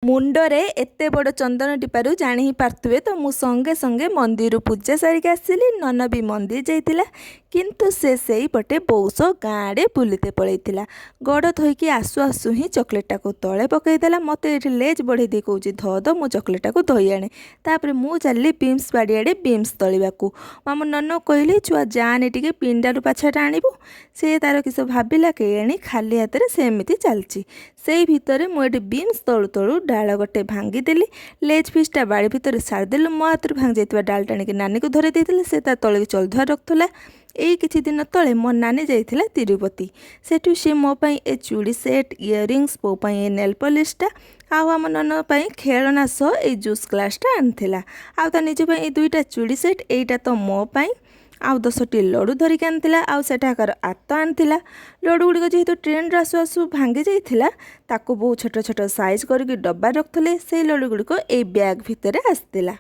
मुंडरे एते बड़ चंदन टिपारू जानी ही पार्थुए तो मु संगे संगे मंदिर पूजा सारिक आसली। नन भी मंदिर जाइतिला किंतु से पटे बौस गाँडे बुलते पलैतिला। गड़ थोइकी आसु आसु ही चॉकलेटा को तले पकईदेला। मत ये लेज बढ़े दी कौच ध मु चॉकलेटा को धोई आने। तापर मु चलली बीम्स बाड़ियाड़े बीम्स तलिबाकू। मामु नन कहली छुआ जाने टिके पिंडारू पाछाटा आणबू। से तार किस भाविला केणी खाली हाथ में सेमती चलची। से भितर मुझे बीम्स तलु तलु डाल गोटे भांगीदेली। लेज फिसटा बाड़ी भितर सारिदेलु। मो हाथ भांगी जाइतिबा डाल टाणिक नानी को धरे देइतिले। से ता तले चलधुआ रखुला। एई किछि दिन तले मो नानी जाइतिला तिरुपति। सेठु से मो पई ए चूड़ी सेट इयरिंग्स पो पई ए नेल पॉलिशटा आउ आम नन पई खेलना सह ए जूस ग्लासटा आनथिला। आउ ता निज पई ए दुईटा चूड़ी सेट एइटा तो मो पई आउ 10टी लड्डू धरिक आनिथिला। आउ सेठाकार आत आनिथिला। लड्डू गुड़िक जेहेतु ट्रेन आसु आसु भांगी जाइथिला ताको बहुत छोट छोट साइज करके डब्बा रखुले। से लड्डू गुड़िक ए बैग भितर आसतिला।